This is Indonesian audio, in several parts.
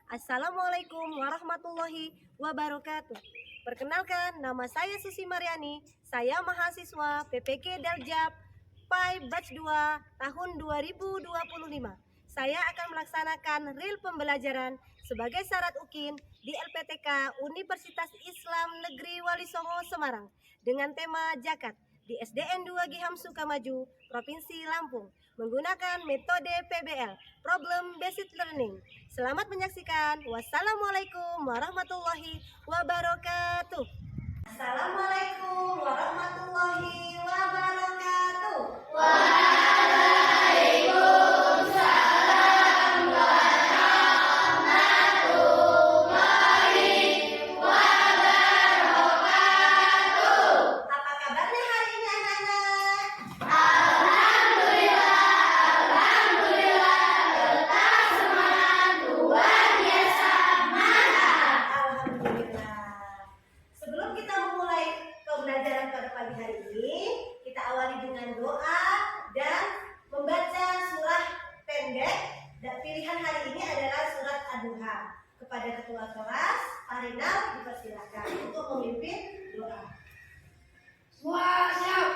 Assalamualaikum warahmatullahi wabarakatuh. Perkenalkan, nama saya Susi Mariani. Saya mahasiswa PPK Daljab PAI Batch 2 tahun 2025. Saya akan melaksanakan real pembelajaran sebagai syarat UKIN di LPTK Universitas Islam Negeri Wali Songo Semarang dengan tema Zakat di SDN 2 Giham Sukamaju, Provinsi Lampung, menggunakan metode PBL, Problem Based Learning. Selamat menyaksikan. Wassalamualaikum warahmatullahi wabarakatuh. Assalamualaikum warahmatullahi wabarakatuh. Apa kabarnya hari ini anak-anak? Alhamdulillah. Sebelum kita memulai pembelajaran pada pagi hari ini, kita awali dengan doa dan membaca surah pendek. Dan pilihan hari ini adalah surat Ad-Duha. Kepada ketua kelas, Pak Rinal dipersilakan untuk memimpin doa. Semua siap.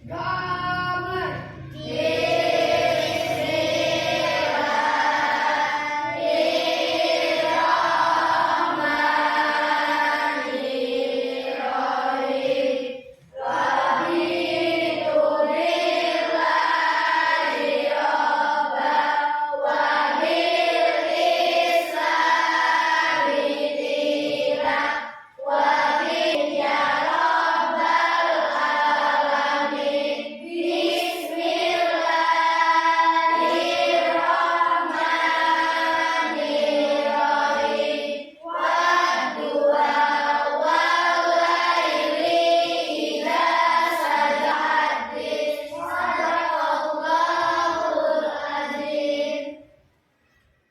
Damai.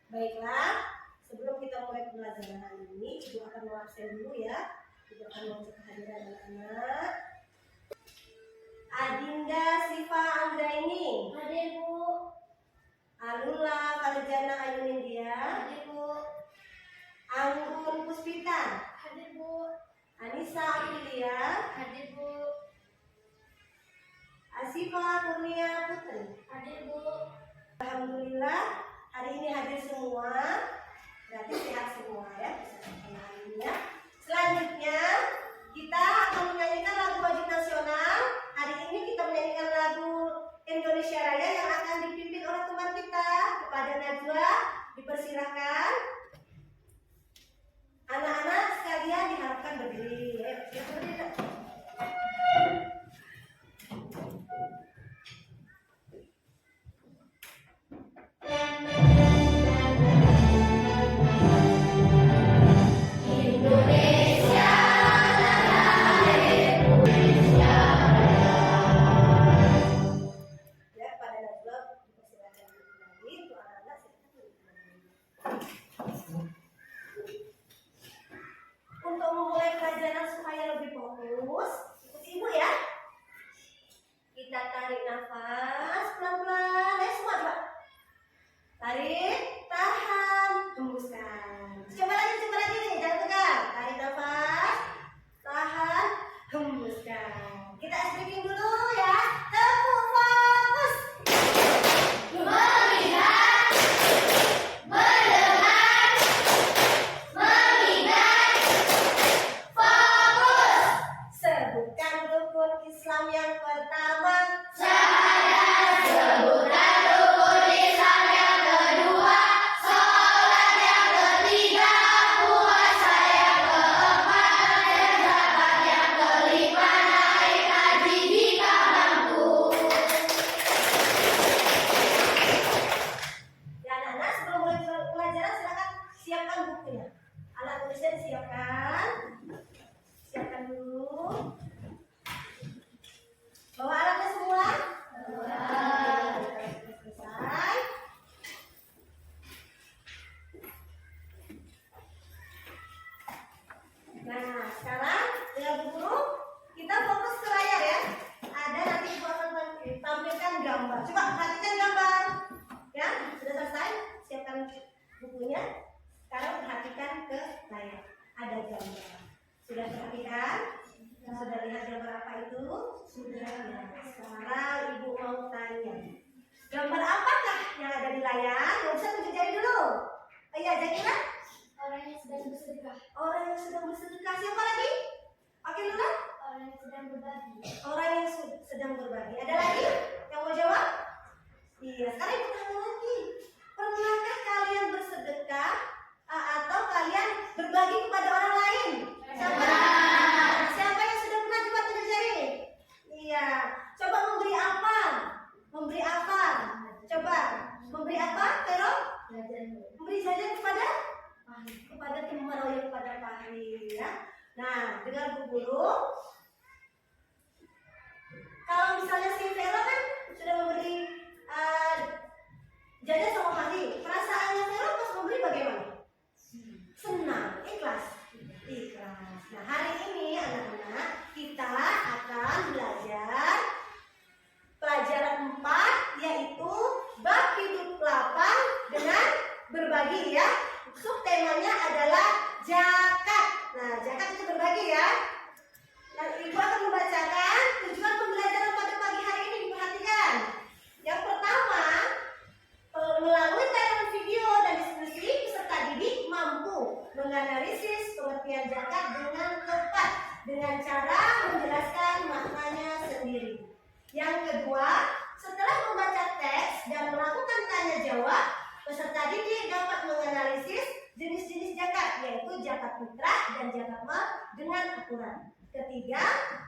Baiklah, sebelum kita mulai pembelajaran hari ini, Ibu akan mengabsen dulu ya. Ibu akan mengecek kehadiran anak-anak. Adinda Siva Anggraini. Hadir, Bu. Alula Farjana Ayunindia. Hadir, Bu. Anggun Puspita. Hadir, Bu. Anissa Aprilia. Hadir, Bu. Asifa Kurnia Putri. Hadir, Bu. Alhamdulillah, hari ini hadir semua. Berarti sehat semua ya. Bisa sama hari ini ya. Selanjutnya, kita akan menyanyikan lagu wajib nasional. Hari ini kita menyanyikan lagu Indonesia Raya yang akan dipimpin oleh teman kita. Kepada Najwa, dipersilahkan. Anak-anak sekalian diharapkan berdiri. Ayo, siap berdiri. Ya, pada Najwa dipersilakan kembali untuk anak-anak untuk memulai pelajaran supaya lebih fokus, ikuti ibu ya. Kita tarik nafas pelan-pelan. Ayo semua coba. Tarik, tahan, hembuskan. Coba lagi nih, jangan tegang. Tarik nafas, tahan, hembuskan. Kita speaking dulu ya. Tepuk fokus. Melihat, mendengar, mengingat, fokus. Sebutkan rukun Islam yang pertama. Syahadat. Sebutkan rukun Islam yang kedua. Sholat yang ketiga. Puasa yang keempat. Dan zakat yang kelima. Naik haji jika mampu. Ya anak-anak, sebelum mulai pelajaran silakan siapkan bukunya. Alat tulisnya disiapkan. Siapkan dulu. Bawa alatnya semua. Sudah. Ya. Sekarang Ibu mau tanya. Gambar apakah yang ada di layar? Yang bisa tunjuk jari dulu. Ayo, Zakira. Orang yang sedang bersedekah. Orang yang sedang bersedekah. Siapa lagi? Oke, Luna. Orang yang sedang berbagi. Orang yang sedang berbagi. Ada lagi yang mau jawab? Iya, sekarang Ibu tanya lagi. Pernahkah kalian bersedekah atau kalian berbagi kepada orang lain? Siapa? Siapa yang sudah pernah coba tunjuk jari? Iya. Coba memberi apa? Memberi apa? Coba memberi apa, Vero? Memberi jajan kepada teman, oh ya, kepada Fahri ya. Nah, dengar Bu Guru. Kalau misalnya si Vero kan sudah memberi jajan sama Fahri, perasaannya Vero pas memberi bagaimana? Senang, ikhlas. Ikhlas. Nah, hari ini anak-anak kita akan belajar pelajaran 4, yaitu bab hidup lapang dengan berbagi ya. Subtemanya adalah zakat. Nah, zakat itu berbagi ya. Nah, Ibu akan membacakan tujuan pembelajaran pada pagi hari ini, diperhatikan. Yang pertama, melalui tayangan video dan diskusi, peserta didik mampu menganalisis pengertian zakat dengan tepat dengan cara menjelaskan maknanya sendiri. Yang kedua, setelah membaca teks dan melakukan tanya jawab, peserta didik dapat menganalisis jenis-jenis zakat, yaitu zakat fitrah dan zakat mal dengan akurat. Ketiga,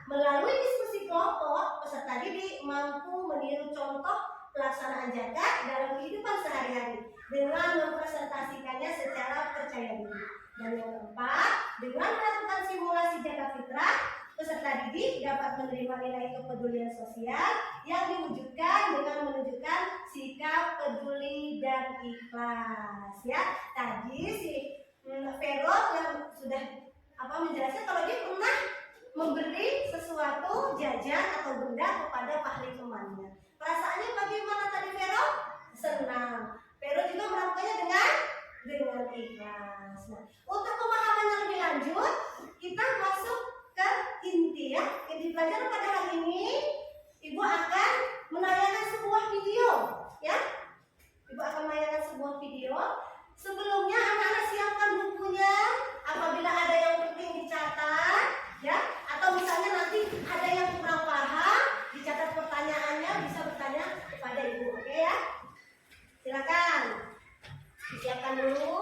melalui diskusi kelompok, peserta didik mampu meniru contoh pelaksanaan zakat dalam kehidupan sehari-hari dengan mempresentasikannya secara percaya diri. Dan yang keempat, dengan melakukan simulasi zakat fitrah, peserta didik dapat menerima nilai kepedulian sosial yang diwujudkan dengan menunjukkan sikap peduli dan ikhlas. Ya, tadi si Vero yang sudah menjelaskan kalau dia pernah memberi sesuatu jajan atau benda kepada Fahri temannya. Perasaannya bagaimana tadi Vero? Senang. Vero juga melakukannya dengan ikhlas. Nah, untuk pemahaman yang lebih lanjut, kita masuk ke inti ya. Inti pelajaran pada hari ini, Ibu akan menayangkan sebuah video ya. Ibu akan menayangkan sebuah video. Sebelumnya anak-anak siapkan bukunya. Apabila ada yang penting dicatat ya, atau misalnya nanti ada yang kurang paham, dicatat pertanyaannya, bisa bertanya kepada Ibu. Oke ya? Silakan. Disiapkan dulu.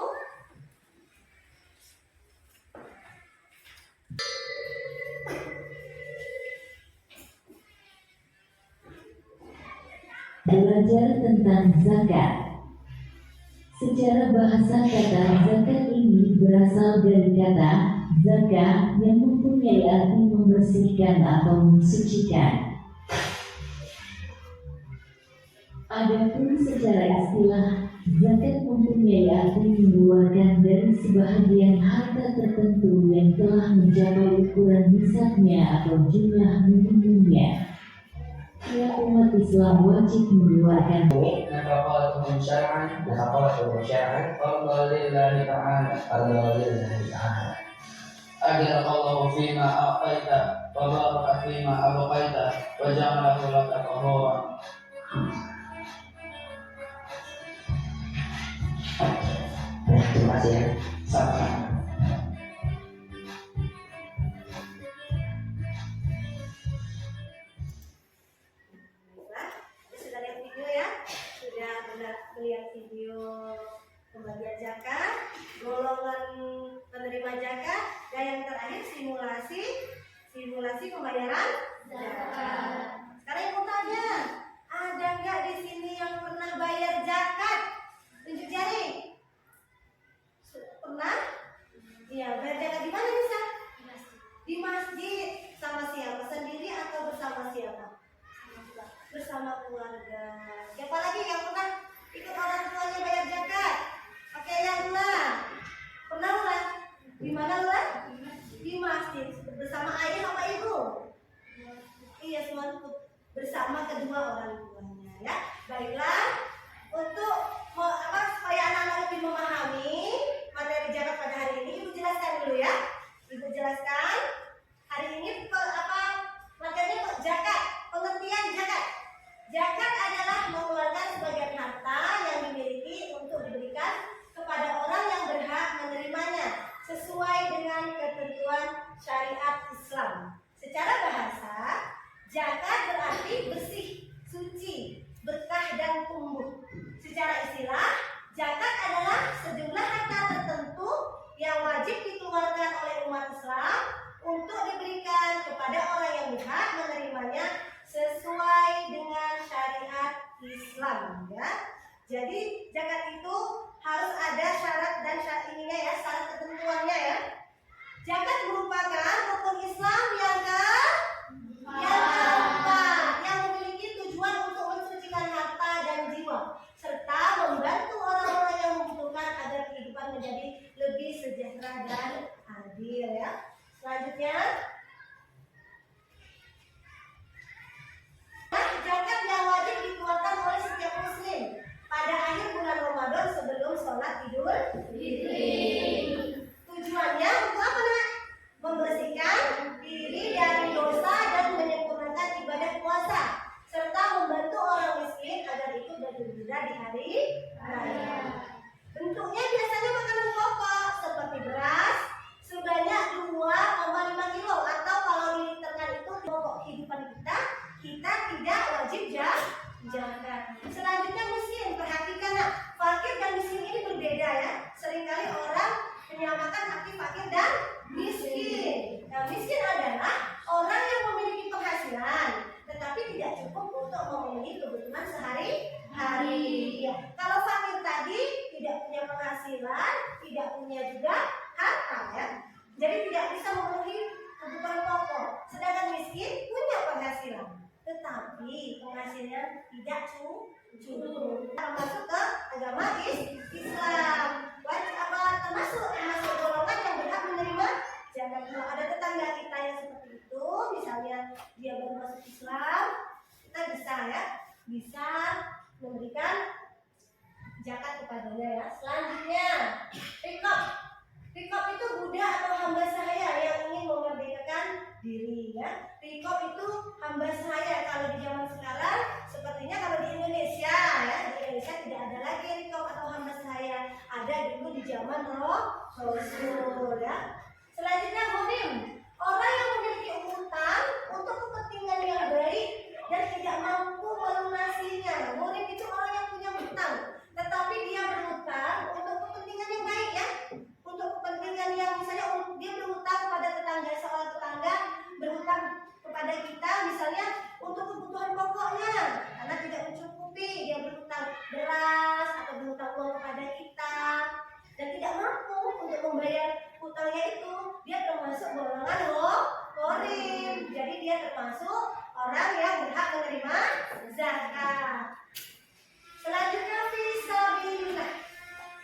Belajar tentang zakat. Secara bahasa kata zakat ini berasal dari kata zakah yang mempunyai arti membersihkan atau mensucikan. Adapun secara istilah, zakat mempunyai arti mengeluarkan dari sebahagian harta tertentu yang telah mencapai ukuran nisabnya atau jumlah minimumnya. Tiap umat Islam wajib mengeluarkan نفقاتهم شرعا فرض لله تعالى أجرك الله فيما أعطيت وبارك فيما أبقيت وجعله لك طهورا. Terima kasih ya. Sama. Sudah lihat video ya? Sudah melihat video pembagian zakat, golongan penerima zakat, dan yang terakhir simulasi pembayaran zakat. Sekarang yang mau tanya, ada nggak di sini yang pernah bayar zakat? Tunjuk jari. Pernah? Iya, bayar zakat di mana bisa? Di masjid. Sama siapa? Sendiri atau bersama siapa? Bersama keluarga. Siapa lagi yang pernah ikut orang tuanya bayar zakat? Oke, yang Lula. Pernah Lula? Di mana Lula? Di masjid. Bersama ayah sama ibu? Iya, semua bersama kedua orang tuanya ya. Baiklah, untuk supaya anak-anak lebih memahami materi zakat pada hari ini, Ibu jelaskan dulu ya. Ibu jelaskan hari ini materinya zakat. menerimanya sesuai dengan syariat Islam ya. Jadi zakat itu harus ada syarat dan ininya ya, syarat ketentuannya ya. Zakat merupakan rukun Islam yang keempat, yang memiliki tujuan untuk mensucikan harta dan jiwa serta membantu orang-orang yang membutuhkan agar kehidupan menjadi lebih sejahtera dan adil ya. Selanjutnya, zakat yang wajib dikeluarkan oleh setiap muslim pada akhir bulan Ramadan sebelum sholat Idul Fitri. Tujuannya untuk apa nak? Membersihkan diri dari dosa dan menyempurnakan ibadah puasa serta membantu orang miskin agar ikut bergembira di hari raya. Bentuknya biasanya makanan pokok seperti beras sebanyak 2,5 kilo atau kalau diliterkan itu pokok kehidupan kita tidak wajib zakat. Selanjutnya miskin, perhatikan nak, fakir dan miskin ini berbeda ya. Seringkali orang menyamakan arti fakir dan miskin. Nah, miskin adalah orang yang memiliki penghasilan tetapi tidak cukup untuk memenuhi kebutuhan sehari-hari. Ya. Kalau fakir tadi tidak punya penghasilan, tidak punya juga harta ya. Jadi tidak bisa memenuhi kebutuhan pokok. Sedangkan miskin punya penghasilan, tetapi penghasilan tidak cukup. Termasuk ke agama Islam. Wajib apa termasuk golongan yang berhak menerima zakat. Kalau ada tetangga kita yang seperti itu, misalnya dia baru masuk Islam, kita bisa memberikan zakat kepadanya ya. Selanjutnya, rikob itu budak atau hamba sahaya yang ingin memerdekakan diri ya. Rikob itu hamba sahaya. Kalau di zaman sekarang sepertinya kalau di Indonesia ya, di Indonesia tidak ada lagi rikob atau hamba sahaya. Ada dulu di zaman Rasul ya. Selanjutnya ghurim, orang yang memiliki utang untuk kepentingan yang baik dan tidak mampu melunasinya. Ghurim itu orang yang punya utang, tetapi dia berhutang untuk kepentingan yang baik ya. Untuk kepentingan yang misalnya dia berhutang kepada tetangga, seorang tetangga berhutang kepada kita misalnya untuk kebutuhan pokoknya karena tidak mencukupi, dia berhutang beras atau berhutang uang kepada kita dan tidak mampu untuk membayar hutangnya itu, dia termasuk golongan ghurim. Jadi dia termasuk orang yang berhak menerima zakat. Selanjutnya fisabilillah.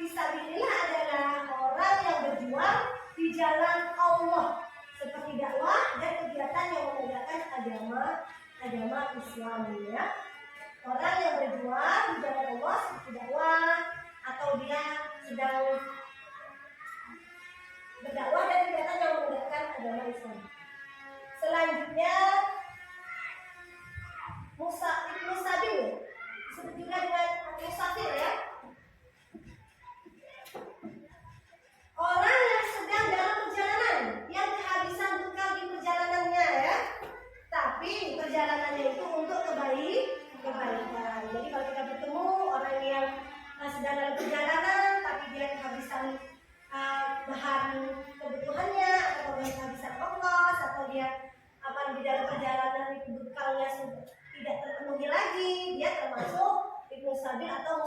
Fisabilillah adalah orang yang berjuang di jalan Allah seperti dakwah dan kegiatan yang menegakkan agama Islam ya. Orang yang berjuang di jalan Allah seperti dakwah atau dia sedang berdakwah dan kegiatan yang menegakkan agama Islam. Selanjutnya musabil disebut juga dengan musafir ya. Orang yang sedang dalam perjalanan yang kehabisan bekal di perjalanannya ya. Tapi perjalanannya itu untuk kebaikan. Jadi kalau kita bertemu orang yang sedang dalam perjalanan tapi dia kehabisan bahan kebutuhannya atau kehabisan ongkos atau dia di dalam perjalanan itu bekalnya tidak terpenuhi lagi, dia termasuk ibnu sabil atau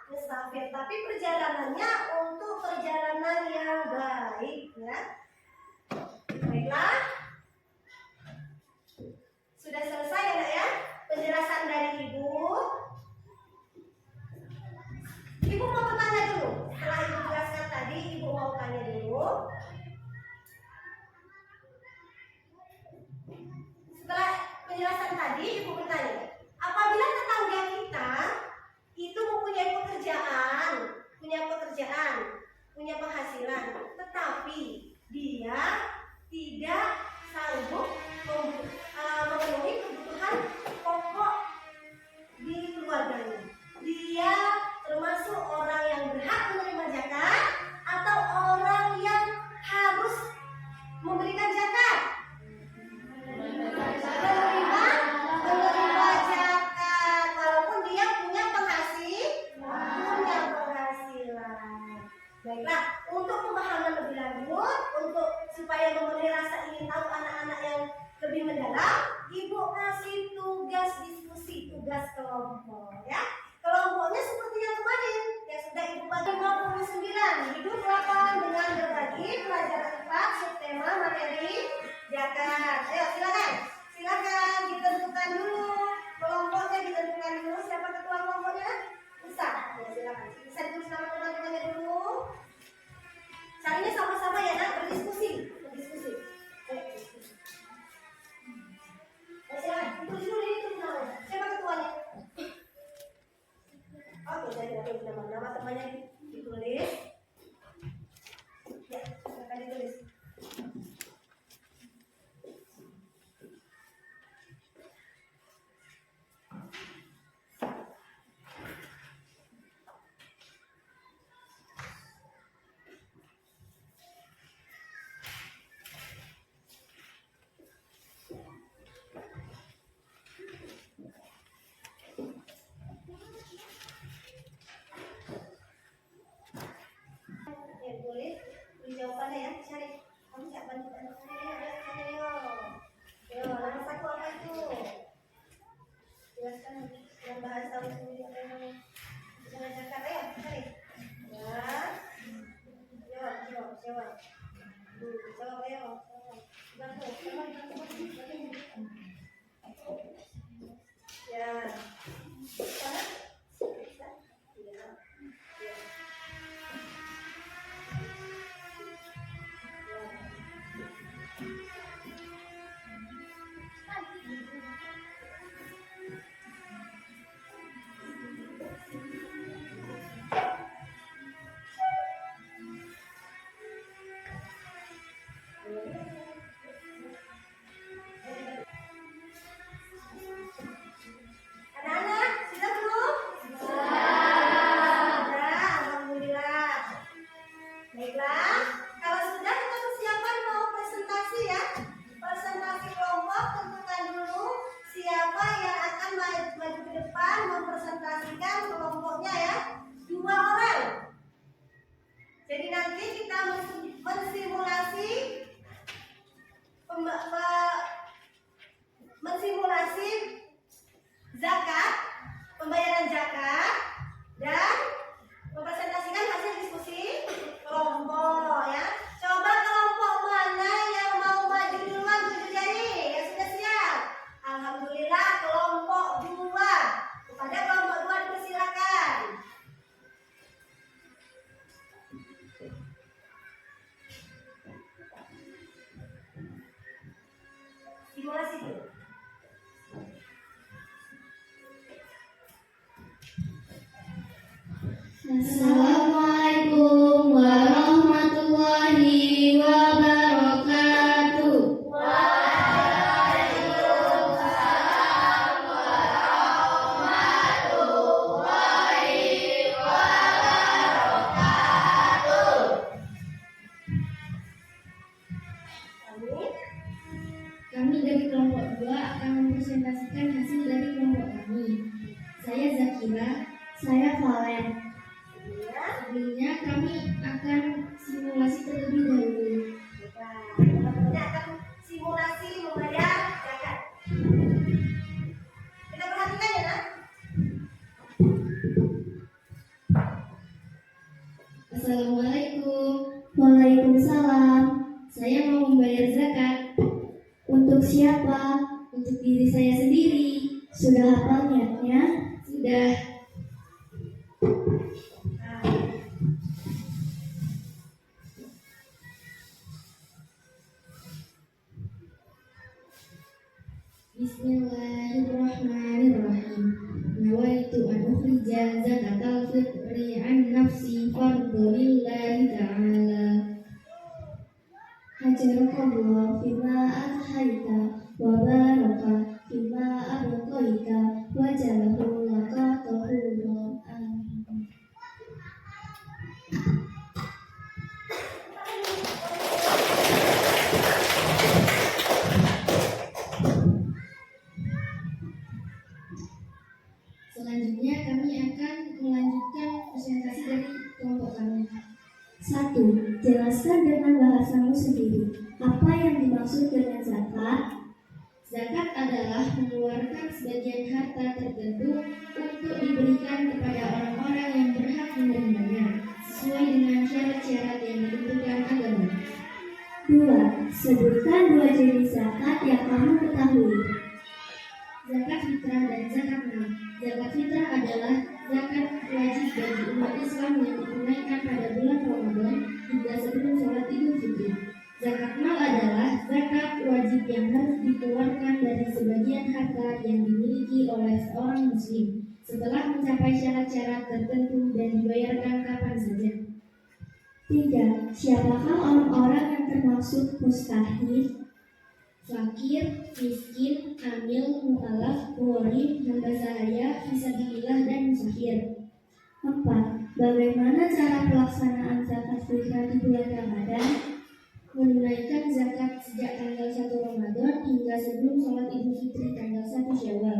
musafir. Tapi perjalanannya untuk perjalanan yang baik ya. Baiklah, sudah selesai ya nak ya penjelasan dari ibu. Ibu mau bertanya dulu. Setelah ibu jelaskan tadi, ibu mau tanya dulu. Setelah penjelasan tadi, ibu bertanya, apabila tetangga kita itu mempunyai pekerjaan, punya penghasilan, tetapi dia tidak sanggup memenuhi kebutuhan pokok di keluarganya, dia termasuk orang yang berhak menerima zakat atau orang yang harus memberikan zakat? Menerima zakat walaupun dia punya penghasilan. Baiklah, untuk pemahaman lebih lanjut, untuk supaya kelompok ya. Kelompoknya seperti yang kemarin yang sudah Ibu bagi 29. Hidup 8 dengan berbagi pelajaran 4 subtema materi zakat. Ayo silakan. Silakan ditentukan dulu kelompoknya, ditentukan dulu siapa ketua kelompoknya? Bisa. Ya, silakan. Bisa ditulis nama teman-temannya dulu. Caranya sama-sama ya nak, berdiskusi. Ayo diskusi. Silakan. Tulis dulu ini tulis namanya. Siapa ketuanya? Oke, jadi ada nama temannya ditulis. Ya, silakan ditulis. Tulis jawabannya ya, cari. Kamu siap bantu anak saya ya, ayo. Nama satu apa itu? Jelaskan dengan bahasa Indonesia apa yang mengajarkan. Ayo, cari. Ya, jawab. Jawab ayo. Bantu. Ya. Sana. Bisa? Tidak. Ya. Anak-anak, sudah belum? Sudah, alhamdulillah. Baiklah, kalau sudah kita persiapan mau presentasi ya. Presentasi kelompok, tentukan dulu siapa yang akan maju ke depan mempresentasikan kelompoknya ya. 2 orang. Jadi nanti kita mensimulasi zakat, pembayaran zakat, dan mempresentasikan hasil diskusi kelompok ya. Coba kelompok mana yang mau maju duluan, tunjuk jari yang sudah siap. Alhamdulillah kelompok 2. Kepada kelompok 2 dipersilakan. Simulasi dulu. Assalamualaikum warahmatullahi wabarakatuh. Kami dari kelompok 2 akan mempresentasikan hasil dari kelompok kami. Saya Zakira. Saya Valen. Sebelumnya kami akan simulasi terlebih dahulu. Teman-temannya akan simulasi membayar zakat. Kita perhatikan ya nak. Assalamualaikum. Waalaikumsalam. Saya mau membayar zakat. Untuk siapa? Untuk diri saya sendiri. Sudah hafal niatnya? Sudah. Bismillahirrahmanirrahim. Nawaitu an ukhrija zakatal fitri an nafsi fardhulillahi ta'ala. Hajarakallah fima athaita wa baraka fima abqaita wa jalahu laka tahuran. Amin. Selanjutnya kami akan melanjutkan presentasi dari kelompok kami. 1. Jelaskan dengan bahasamu sendiri. Apa yang dimaksud dengan zakat? Zakat adalah mengeluarkan sebagian harta tertentu jenis zakat yang kamu ketahui? Zakat fitrah dan zakat mal. Zakat fitrah adalah zakat wajib bagi umat Islam yang ditunaikan pada bulan Ramadan hingga sebelum sholat Idul Fitri. Zakat mal adalah zakat wajib yang harus dikeluarkan dari sebagian harta yang dimiliki oleh seorang muslim setelah mencapai syarat-syarat tertentu dan dibayarkan kapan saja. 3. Siapakah orang-orang yang termasuk mustahil? Fakir, miskin, amil, mu'alaf, gharib, hamba sahaya, fisabilillah, dan musafir. 4. Bagaimana cara pelaksanaan zakat fitrah di bulan Ramadan? Menunaikan zakat sejak tanggal 1 Ramadan hingga sebelum sholat Idul Fitri tanggal 1 Syawal.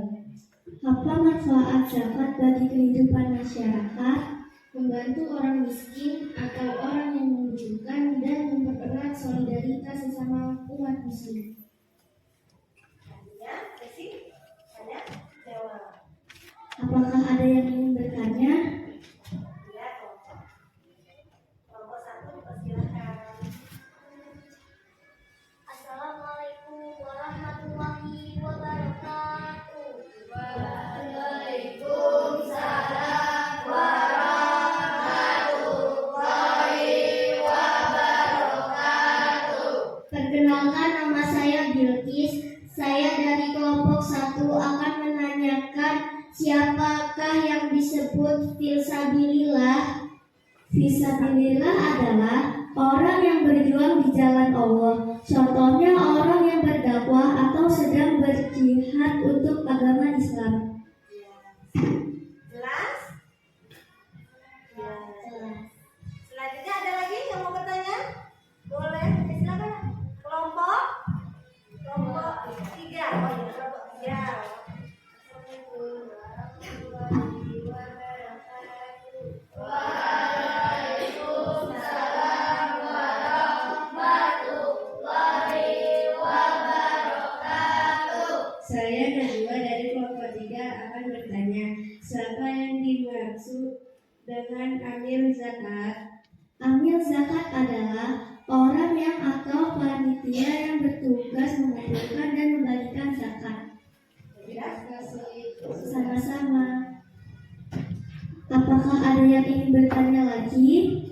Apa manfaat zakat bagi kehidupan masyarakat? Membantu orang miskin atau orang yang membutuhkan dan mempererat solidaritas sesama umat muslim. Ya, sesi tanya jawab. Apakah ada yang ingin bertanya? Ya, kelompok 1 dipersilakan. Assalamualaikum warahmatullahi wabarakatuh. Perkenalkan, nama saya Bilqis. Saya dari kelompok 1 akan menanyakan siapakah yang disebut fisabilillah. Fisabilillah adalah orang yang berjuang di jalan Allah. Contohnya orang yang berdakwah atau sedang berjihad untuk agama Islam. Jelas? Ya. Selanjutnya ada lagi yang mau bertanya? Boleh, silakan. Kelompok 3. Oh iya, kelompok 3. Assalamualaikum warahmatullahi wabarakatuh. Waalaikumsalam warahmatullahi wabarakatuh. Saya Najwa dari kelompok 3 akan bertanya, siapa yang dimaksud dengan amil zakat? Amil zakat adalah orang yang atau panitia yang bertugas mengumpulkan dan membagikan zakat. Sama-sama. Apakah ada yang ingin bertanya lagi?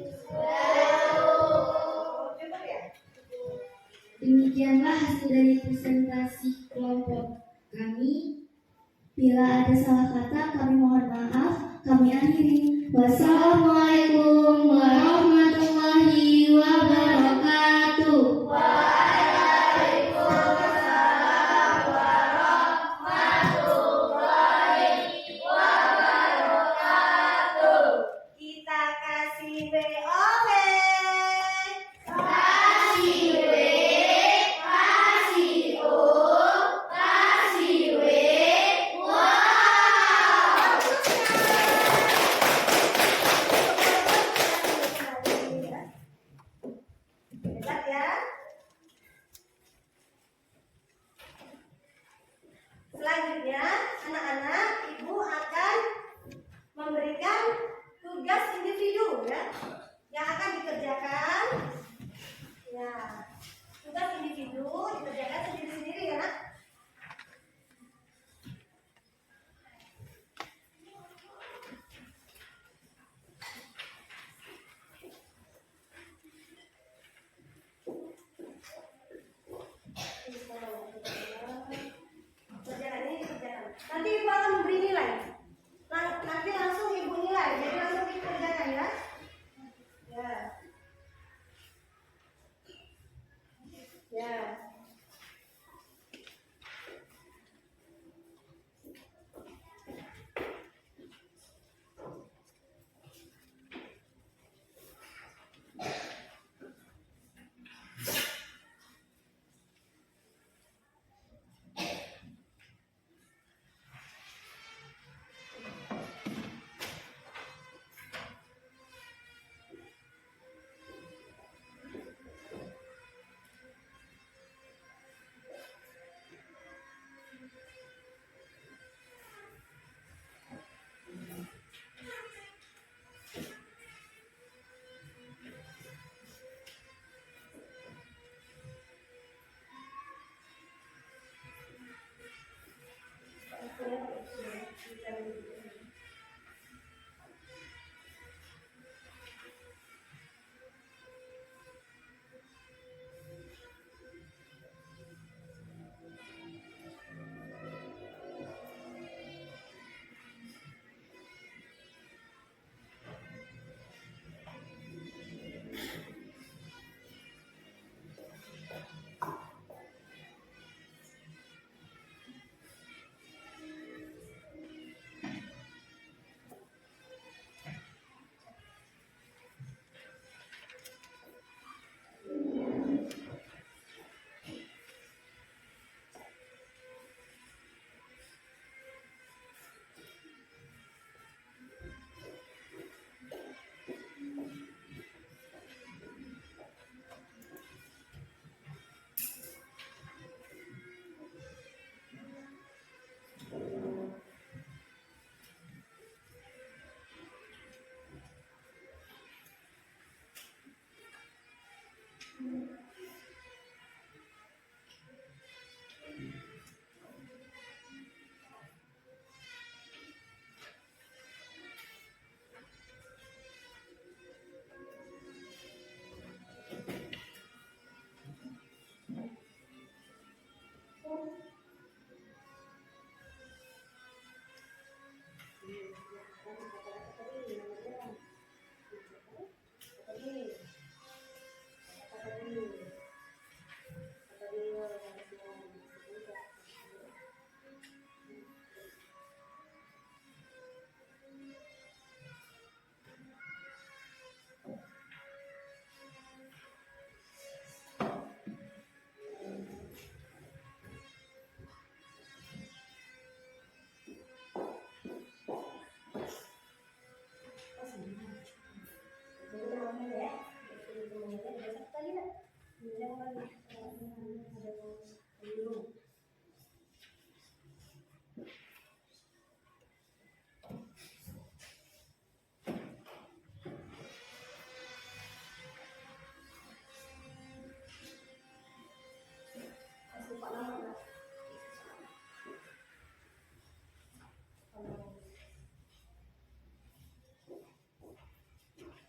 Demikianlah hasil dari presentasi kelompok kami. Bila ada salah kata, kami mohon maaf. Kami akhiri. Wassalamualaikum warahmatullahi wabarakatuh. Kita kasih BOW. Kasih W, kasih O, kasih W. Wow. Hebat ya. Selanjutnya, anak-anak, ibu akan memberikan tugas individu ya yang akan dikerjakan. Ya, tugas individu dikerjakan sendiri-sendiri ya nak. Kerjaan ini dikerjakan. Nanti ibu akan memberi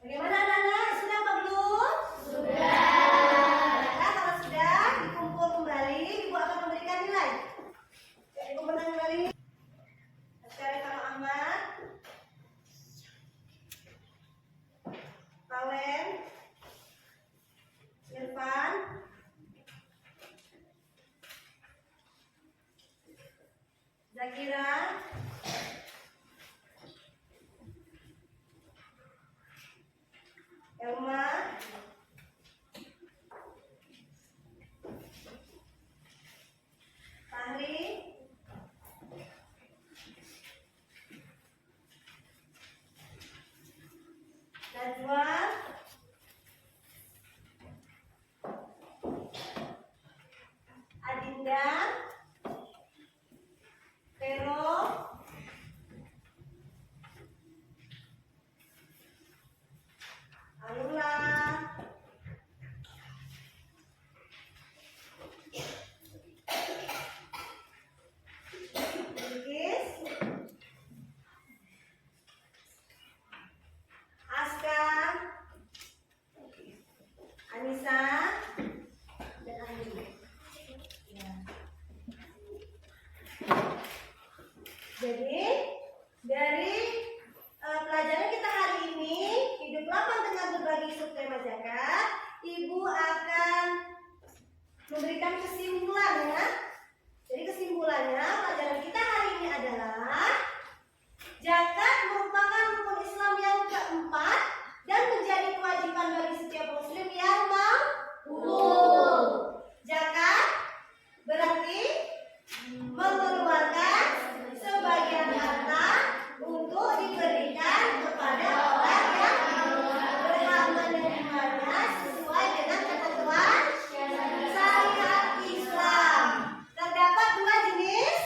Bagaimana anak-anak? Sudah apa belum? Sudah. Nah, kalau sudah dikumpul kembali, Ibu akan memberikan nilai. Ya, Ibu menang kembali. Sekarang kalau Ahmad, Valen, Irfan, Zakira, Elma, Fahri, Najwa, Adinda, Vero, Alula, Bilkis, Aska, Anissa, dan Andi. Ya. Jadi dari pelajaran kita hari ini, hidup lapang dengan berbagi isu tema zakat, Ibu akan memberikan kesimpulan ya. Jadi kesimpulannya pelajaran kita hari ini adalah zakat merupakan rukun Islam yang keempat dan menjadi kewajiban bagi setiap muslim yang mampu. Zakat berarti mengeluarkan sebagian harta untuk diberikan kepada orang yang berhak menerimanya sesuai dengan ketentuan syariat Islam. Terdapat dua jenis.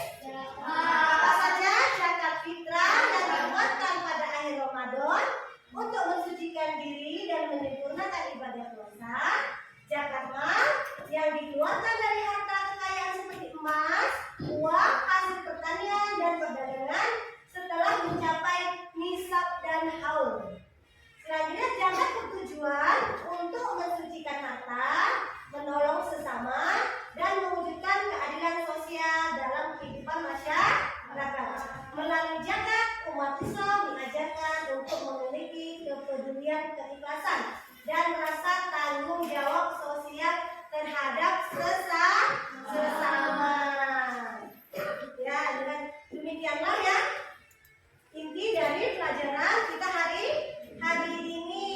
Apa saja? Zakat fitrah yang dikeluarkan pada akhir Ramadan untuk mensucikan diri dan menyempurnakan ibadah puasa. Zakat mal yang dikeluarkan dari harta kekayaan seperti emas, uang, hasil pertanian dan perdagangan setelah mencapai nisab dan haul. Selanjutnya zakat bertujuan untuk mensucikan harta, menolong sesama, dan mewujudkan keadilan sosial dalam kehidupan masyarakat. Melalui zakat, umat Islam diajarkan untuk memiliki kepedulian, keikhlasan, dan rasa tanggung jawab sosial terhadap sesama. Ya, dengan demikianlah ya inti dari pelajaran kita hari ini.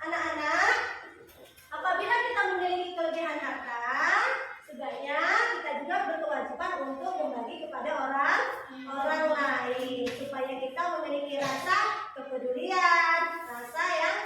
Anak-anak, apabila kita memiliki kelebihan harta, sebaiknya kita juga berkewajiban untuk membagi kepada orang lain supaya kita memiliki rasa kepedulian, rasa yang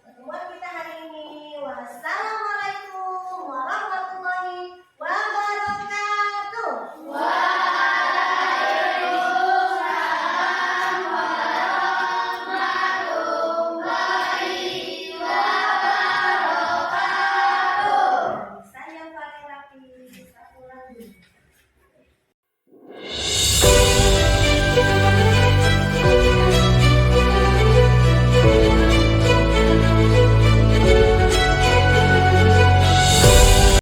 pertemuan kita hari ini. Wassalamualaikum.